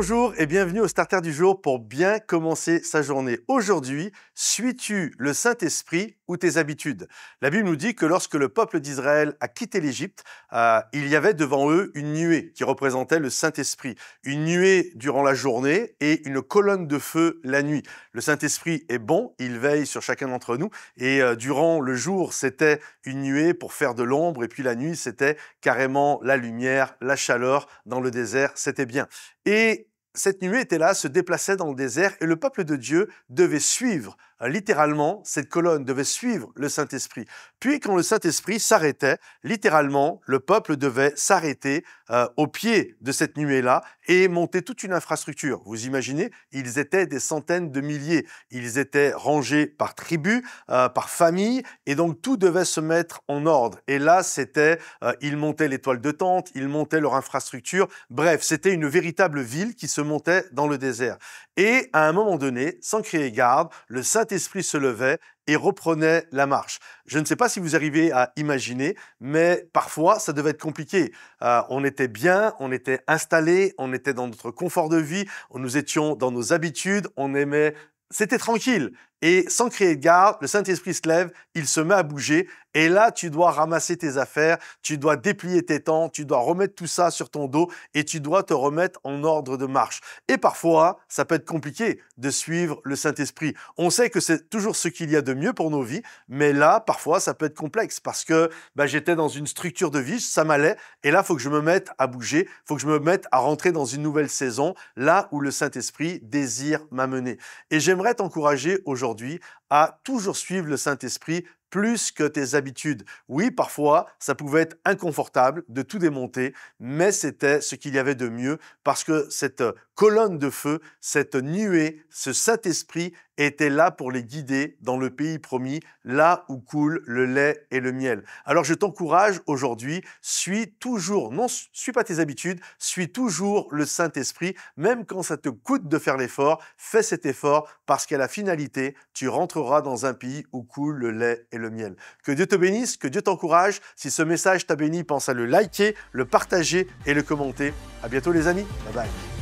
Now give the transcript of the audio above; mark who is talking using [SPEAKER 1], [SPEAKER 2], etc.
[SPEAKER 1] Bonjour et bienvenue au Starter du jour pour bien commencer sa journée. Aujourd'hui, suis-tu le Saint-Esprit ou tes habitudes? La Bible nous dit que lorsque le peuple d'Israël a quitté l'Égypte, il y avait devant eux une nuée qui représentait le Saint-Esprit. Une nuée durant la journée et une colonne de feu la nuit. Le Saint-Esprit est bon, il veille sur chacun d'entre nous et durant le jour, c'était une nuée pour faire de l'ombre et puis la nuit, c'était carrément la lumière, la chaleur dans le désert, c'était bien. Et cette nuée était là, se déplaçait dans le désert et le peuple de Dieu devait suivre, littéralement, cette colonne devait suivre le Saint-Esprit. Puis quand le Saint-Esprit s'arrêtait, littéralement, le peuple devait s'arrêter au pied de cette nuée-là et monter toute une infrastructure. Vous imaginez, ils étaient des centaines de milliers. Ils étaient rangés par tribu, par famille et donc tout devait se mettre en ordre. Et là, c'était, ils montaient les toiles de tente, ils montaient leur infrastructure. Bref, c'était une véritable ville qui se montait dans le désert. Et à un moment donné, sans crier garde, le Saint-Esprit se levait et reprenait la marche. Je ne sais pas si vous arrivez à imaginer, mais parfois, ça devait être compliqué. On était bien, on était installés, on était dans notre confort de vie, nous étions dans nos habitudes, on aimait... C'était tranquille. Et sans crier de garde, le Saint-Esprit se lève, il se met à bouger. Et là, tu dois ramasser tes affaires, tu dois déplier tes tentes, tu dois remettre tout ça sur ton dos et tu dois te remettre en ordre de marche. Et parfois, ça peut être compliqué de suivre le Saint-Esprit. On sait que c'est toujours ce qu'il y a de mieux pour nos vies, mais là, parfois, ça peut être complexe parce que j'étais dans une structure de vie, ça m'allait. Et là, il faut que je me mette à bouger, il faut que je me mette à rentrer dans une nouvelle saison, là où le Saint-Esprit désire m'amener. Et j'aimerais t'encourager aujourd'hui à toujours suivre le Saint-Esprit plus que tes habitudes. Oui, parfois, ça pouvait être inconfortable de tout démonter, mais c'était ce qu'il y avait de mieux parce que cette colonne de feu, cette nuée, ce Saint-Esprit était là pour les guider dans le pays promis, là où coule le lait et le miel. Alors je t'encourage aujourd'hui, suis pas tes habitudes, suis toujours le Saint-Esprit, même quand ça te coûte de faire l'effort, fais cet effort parce qu'à la finalité, tu rentreras dans un pays où coule le lait et le miel. Que Dieu te bénisse, que Dieu t'encourage. Si ce message t'a béni, pense à le liker, le partager et le commenter. À bientôt les amis. Bye bye.